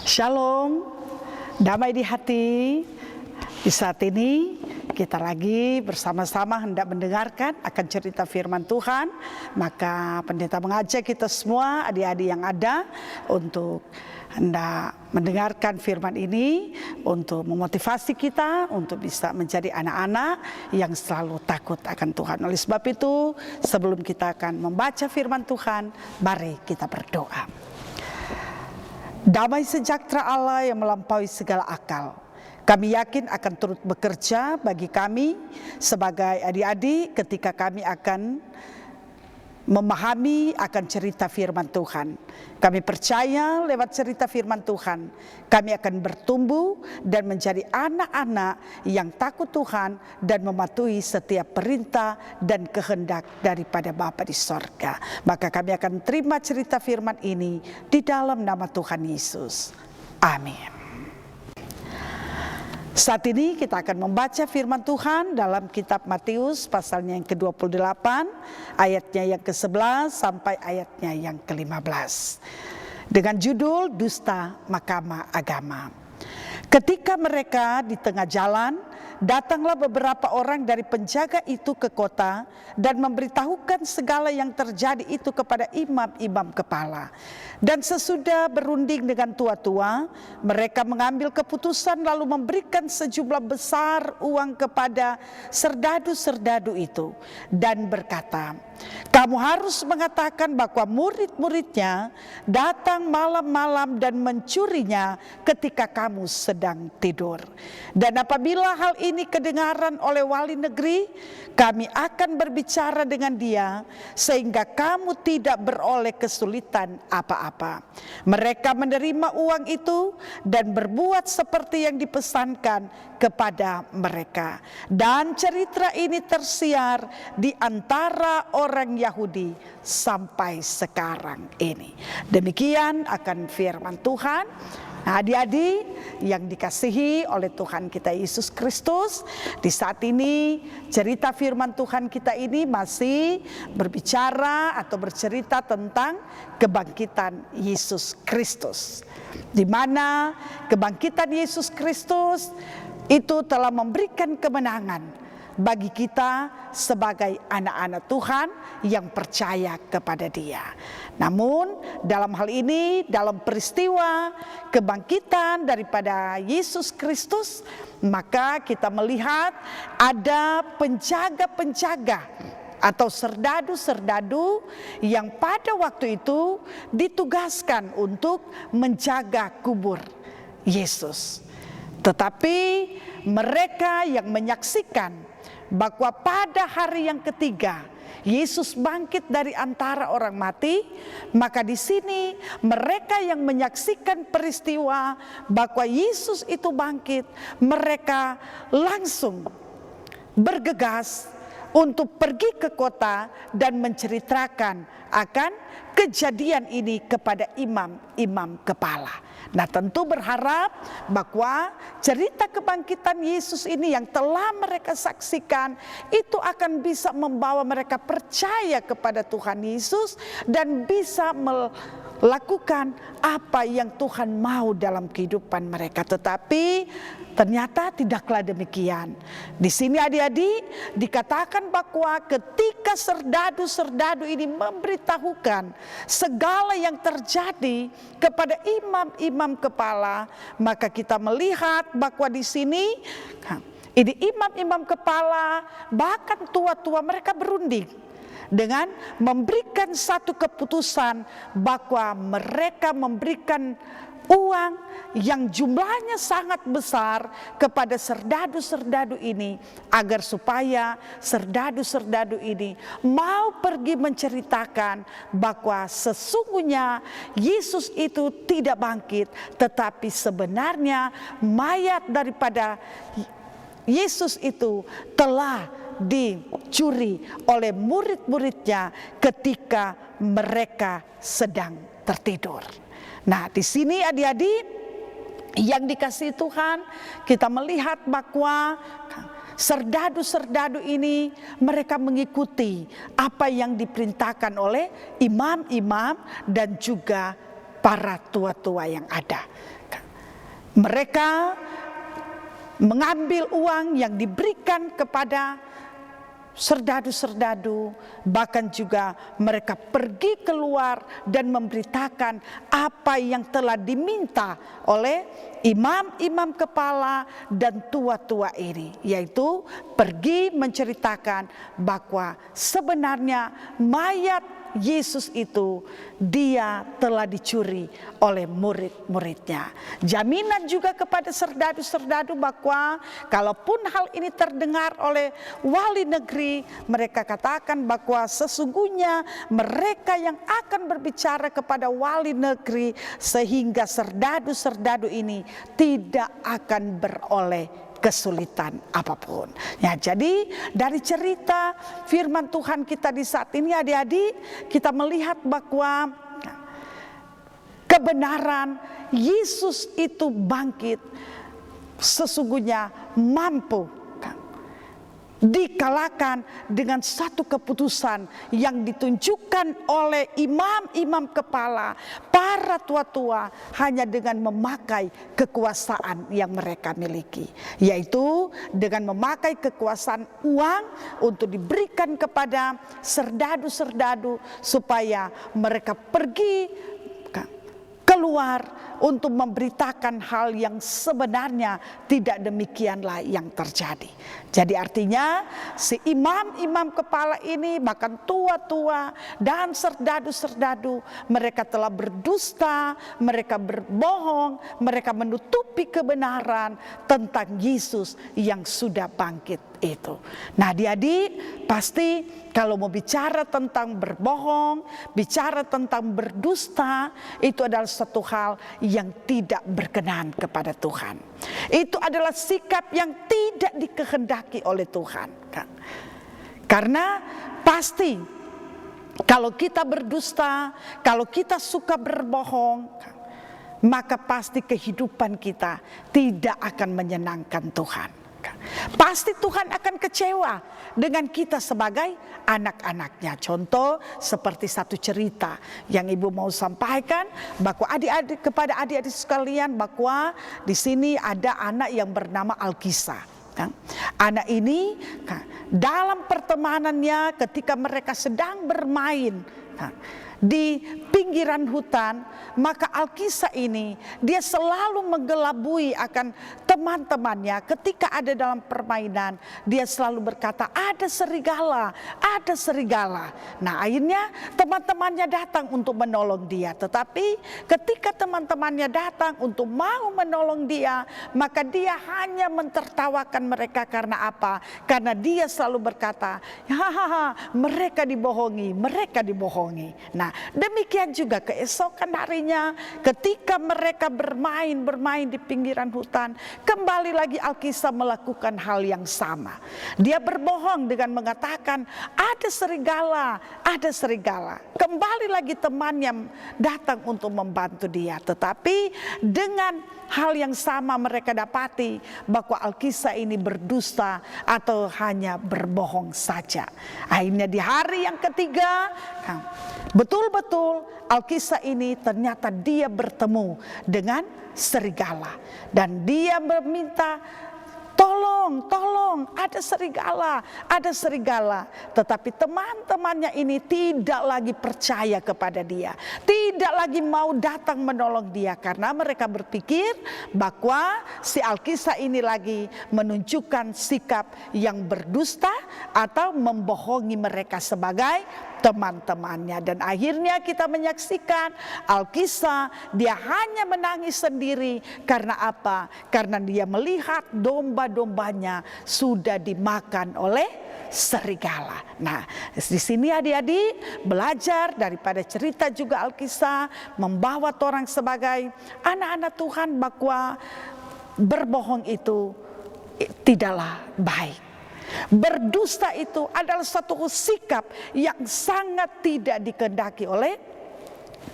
Shalom, damai di hati. Di saat ini kita lagi bersama-sama hendak mendengarkan akan cerita firman Tuhan. Maka pendeta mengajak kita semua, adik-adik yang ada, untuk hendak mendengarkan firman ini, untuk memotivasi kita untuk bisa menjadi anak-anak yang selalu takut akan Tuhan. Oleh sebab itu, sebelum kita akan membaca firman Tuhan, mari kita berdoa. Damai sejahtera Allah yang melampaui segala akal, kami yakin akan turut bekerja bagi kami sebagai adik-adik ketika kami akan memahami akan cerita firman Tuhan. Kami percaya lewat cerita firman Tuhan, kami akan bertumbuh dan menjadi anak-anak yang takut Tuhan dan mematuhi setiap perintah dan kehendak daripada Bapa di sorga. Maka kami akan terima cerita firman ini di dalam nama Tuhan Yesus. Amin. Saat ini kita akan membaca firman Tuhan dalam kitab Matius pasalnya yang ke-28, ayatnya yang ke-11 sampai ayatnya yang ke-15. Dengan judul Dusta Mahkamah Agama. Ketika mereka di tengah jalan, datanglah beberapa orang dari penjaga itu ke kota dan memberitahukan segala yang terjadi itu kepada imam-imam kepala. Dan sesudah berunding dengan tua-tua, mereka mengambil keputusan lalu memberikan sejumlah besar uang kepada serdadu-serdadu itu dan berkata, "Kamu harus mengatakan bahwa murid-muridnya datang malam-malam dan mencurinya ketika kamu sedang tidur. Dan apabila hal ini kedengaran oleh wali negeri, kami akan berbicara dengan dia sehingga kamu tidak beroleh kesulitan apa-apa." Mereka menerima uang itu dan berbuat seperti yang dipesankan kepada mereka. Dan cerita ini tersiar di antara orang Yahudi sampai sekarang ini. Demikian akan firman Tuhan. Nah, adik-adik yang dikasihi oleh Tuhan kita Yesus Kristus, di saat ini cerita firman Tuhan kita ini masih berbicara atau bercerita tentang kebangkitan Yesus Kristus, di mana kebangkitan Yesus Kristus itu telah memberikan kemenangan bagi kita sebagai anak-anak Tuhan yang percaya kepada Dia. Namun dalam hal ini, dalam peristiwa kebangkitan daripada Yesus Kristus, maka kita melihat ada penjaga-penjaga atau serdadu-serdadu yang pada waktu itu ditugaskan untuk menjaga kubur Yesus. Tetapi mereka yang menyaksikan bahwa pada hari yang ketiga Yesus bangkit dari antara orang mati, maka di sini mereka yang menyaksikan peristiwa bahwa Yesus itu bangkit, mereka langsung bergegas untuk pergi ke kota dan menceritakan akan kejadian ini kepada imam-imam kepala. Nah, tentu berharap bahwa cerita kebangkitan Yesus ini yang telah mereka saksikan itu akan bisa membawa mereka percaya kepada Tuhan Yesus dan bisa melakukan apa yang Tuhan mau dalam kehidupan mereka. Tetapi ternyata tidaklah demikian. Di sini adik-adik dikatakan bahwa ketika serdadu-serdadu ini memberitahukan segala yang terjadi kepada imam-imam kepala, maka kita melihat bahwa di sini ini imam-imam kepala bahkan tua-tua mereka berunding dengan memberikan satu keputusan bahwa mereka memberikan uang yang jumlahnya sangat besar kepada serdadu-serdadu ini agar supaya serdadu-serdadu ini mau pergi menceritakan bahwa sesungguhnya Yesus itu tidak bangkit, tetapi sebenarnya mayat daripada Yesus itu telah dicuri oleh murid-muridnya ketika mereka sedang tertidur. Nah, di sini adik-adik yang dikasihi Tuhan, kita melihat bahwa serdadu-serdadu ini mereka mengikuti apa yang diperintahkan oleh imam-imam dan juga para tua-tua yang ada. Mereka mengambil uang yang diberikan kepada serdadu-serdadu, bahkan juga mereka pergi keluar dan memberitakan apa yang telah diminta oleh imam-imam kepala dan tua-tua ini, yaitu pergi menceritakan bahwa sebenarnya mayat Yesus itu dia telah dicuri oleh murid-muridnya. Jaminan juga kepada serdadu-serdadu bahwa kalaupun hal ini terdengar oleh wali negeri, mereka katakan bahwa sesungguhnya mereka yang akan berbicara kepada wali negeri sehingga serdadu-serdadu ini tidak akan beroleh kesulitan apapun. Ya, jadi dari cerita firman Tuhan kita di saat ini, adik-adik, kita melihat bahwa kebenaran Yesus itu bangkit sesungguhnya mampu dikalahkan dengan satu keputusan yang ditunjukkan oleh imam-imam kepala, para tua-tua, hanya dengan memakai kekuasaan yang mereka miliki, yaitu dengan memakai kekuasaan uang untuk diberikan kepada serdadu-serdadu supaya mereka pergi keluar untuk memberitakan hal yang sebenarnya tidak demikianlah yang terjadi. Jadi artinya si imam-imam kepala ini, bahkan tua-tua dan serdadu-serdadu, mereka telah berdusta, mereka berbohong, mereka menutupi kebenaran tentang Yesus yang sudah bangkit itu. Nah, adik-adik, pasti kalau mau bicara tentang berbohong, bicara tentang berdusta, itu adalah satu hal yang tidak berkenan kepada Tuhan. Itu adalah sikap yang tidak dikehendaki oleh Tuhan. Karena pasti kalau kita berdusta, kalau kita suka berbohong, maka pasti kehidupan kita tidak akan menyenangkan Tuhan. Pasti Tuhan akan kecewa dengan kita sebagai anak-anaknya. Contoh seperti satu cerita yang ibu mau sampaikan bahwa adik-adik, kepada adik-adik sekalian, bahwa di sini ada anak yang bernama Alkisah. Anak ini dalam pertemanannya ketika mereka sedang bermain di pinggiran hutan, maka Alkisah ini dia selalu menggelabui akan teman-temannya. Ketika ada dalam permainan, dia selalu berkata, ada serigala, ada serigala. Nah, akhirnya teman-temannya datang untuk menolong dia. Tetapi ketika teman-temannya datang untuk mau menolong dia, maka dia hanya mentertawakan mereka. Karena apa? Karena dia selalu berkata, hahaha, mereka dibohongi, mereka dibohongi. Nah, demikian juga keesokan harinya ketika mereka bermain di pinggiran hutan, kembali lagi Alkisah melakukan hal yang sama. Dia berbohong dengan mengatakan ada serigala, ada serigala. Kembali lagi temannya datang untuk membantu dia. Tetapi dengan hal yang sama mereka dapati bahwa Alkisah ini berdusta atau hanya berbohong saja. Akhirnya di hari yang ketiga, betul-betul Alkisah ini ternyata dia bertemu dengan serigala. Dan dia meminta, tolong, ada serigala. Tetapi teman-temannya ini tidak lagi percaya kepada dia, tidak lagi mau datang menolong dia, karena mereka berpikir bahwa si Alkisah ini lagi menunjukkan sikap yang berdusta atau membohongi mereka sebagai teman-temannya. Dan akhirnya kita menyaksikan Alkisah dia hanya menangis sendiri. Karena apa? Karena dia melihat domba-dombanya sudah dimakan oleh serigala. Nah, di sini adik-adik belajar daripada cerita juga Alkisah, membawa orang sebagai anak-anak Tuhan bahwa berbohong itu tidaklah baik. Berdusta itu adalah satu sikap yang sangat tidak dikehendaki oleh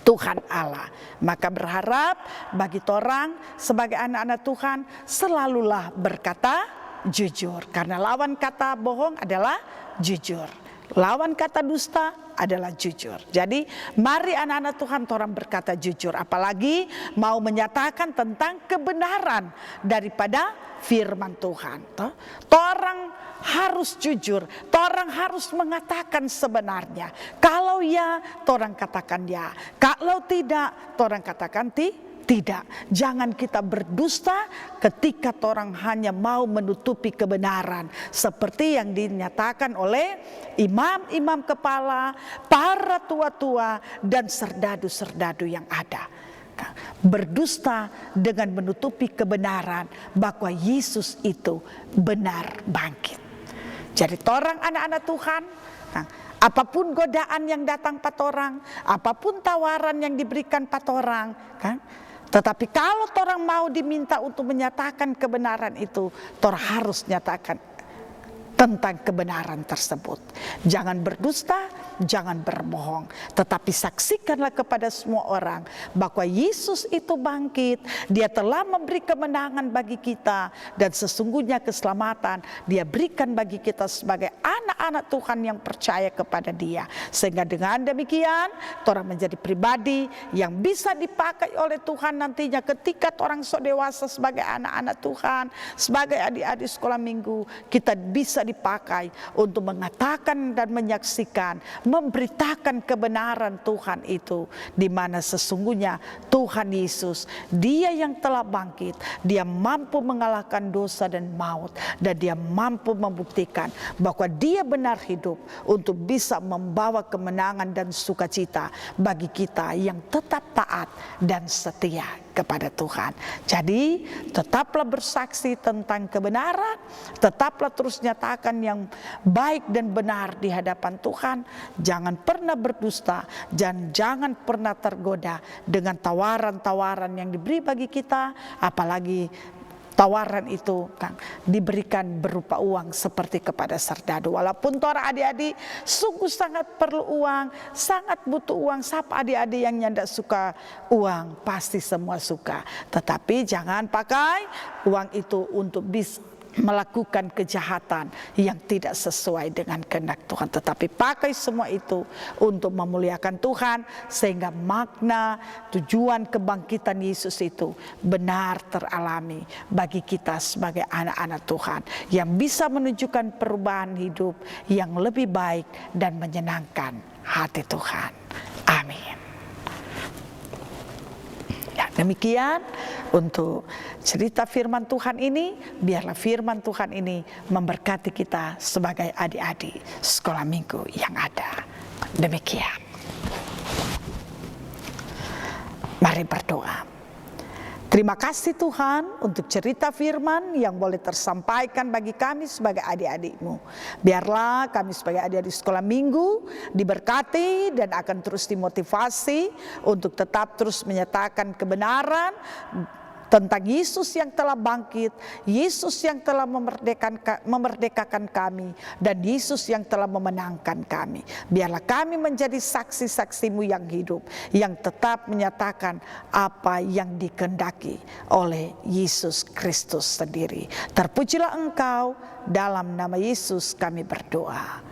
Tuhan Allah. Maka berharap bagi orang sebagai anak-anak Tuhan selalulah berkata jujur. Karena lawan kata bohong adalah jujur. Lawan kata dusta adalah jujur. Jadi mari anak-anak Tuhan orang berkata jujur. Apalagi mau menyatakan tentang kebenaran daripada firman Tuhan. Orang harus jujur, orang harus mengatakan sebenarnya. Kalau ya, orang katakan ya. Kalau tidak, orang katakan tidak. Jangan kita berdusta ketika orang hanya mau menutupi kebenaran. Seperti yang dinyatakan oleh imam-imam kepala, para tua-tua, dan serdadu-serdadu yang ada. Berdusta dengan menutupi kebenaran bahwa Yesus itu benar bangkit. Jadi orang anak-anak Tuhan, apapun godaan yang datang pada orang, apapun tawaran yang diberikan pada orang, tetapi kalau orang mau diminta untuk menyatakan kebenaran itu, orang harus nyatakan tentang kebenaran tersebut. Jangan berdusta, jangan berbohong, tetapi saksikanlah kepada semua orang bahwa Yesus itu bangkit. Dia telah memberi kemenangan bagi kita, dan sesungguhnya keselamatan Dia berikan bagi kita sebagai anak-anak Tuhan yang percaya kepada Dia. Sehingga dengan demikian orang menjadi pribadi yang bisa dipakai oleh Tuhan nantinya ketika orang so dewasa sebagai anak-anak Tuhan, sebagai adik-adik sekolah minggu. Kita bisa dipakai untuk mengatakan dan menyaksikan, memberitakan kebenaran Tuhan itu, di mana sesungguhnya Tuhan Yesus, Dia yang telah bangkit, Dia mampu mengalahkan dosa dan maut, dan Dia mampu membuktikan bahwa Dia benar hidup untuk bisa membawa kemenangan dan sukacita bagi kita yang tetap taat dan setia kepada Tuhan. Jadi tetaplah bersaksi tentang kebenaran, tetaplah terus nyatakan yang baik dan benar di hadapan Tuhan. Jangan pernah berdusta, dan jangan pernah tergoda dengan tawaran-tawaran yang diberi bagi kita, apalagi tawaran itu diberikan berupa uang seperti kepada serdadu. Walaupun para adik-adik sungguh sangat perlu uang, sangat butuh uang. Siapa adik-adik yang tidak suka uang? Pasti semua suka. Tetapi jangan pakai uang itu untuk bisa melakukan kejahatan yang tidak sesuai dengan kehendak Tuhan, tetapi pakai semua itu untuk memuliakan Tuhan, sehingga makna tujuan kebangkitan Yesus itu benar teralami bagi kita sebagai anak-anak Tuhan, yang bisa menunjukkan perubahan hidup yang lebih baik dan menyenangkan hati Tuhan. Amin. Demikian untuk cerita firman Tuhan ini. Biarlah firman Tuhan ini memberkati kita sebagai adik-adik sekolah minggu yang ada. Demikian. Mari berdoa. Terima kasih Tuhan untuk cerita firman yang boleh tersampaikan bagi kami sebagai adik-adik-Mu. Biarlah kami sebagai adik-adik sekolah minggu diberkati dan akan terus dimotivasi untuk tetap terus menyatakan kebenaran tentang Yesus yang telah bangkit, Yesus yang telah memerdekakan kami, dan Yesus yang telah memenangkan kami. Biarlah kami menjadi saksi-saksi-Mu yang hidup, yang tetap menyatakan apa yang dikehendaki oleh Yesus Kristus sendiri. Terpujilah Engkau, dalam nama Yesus kami berdoa.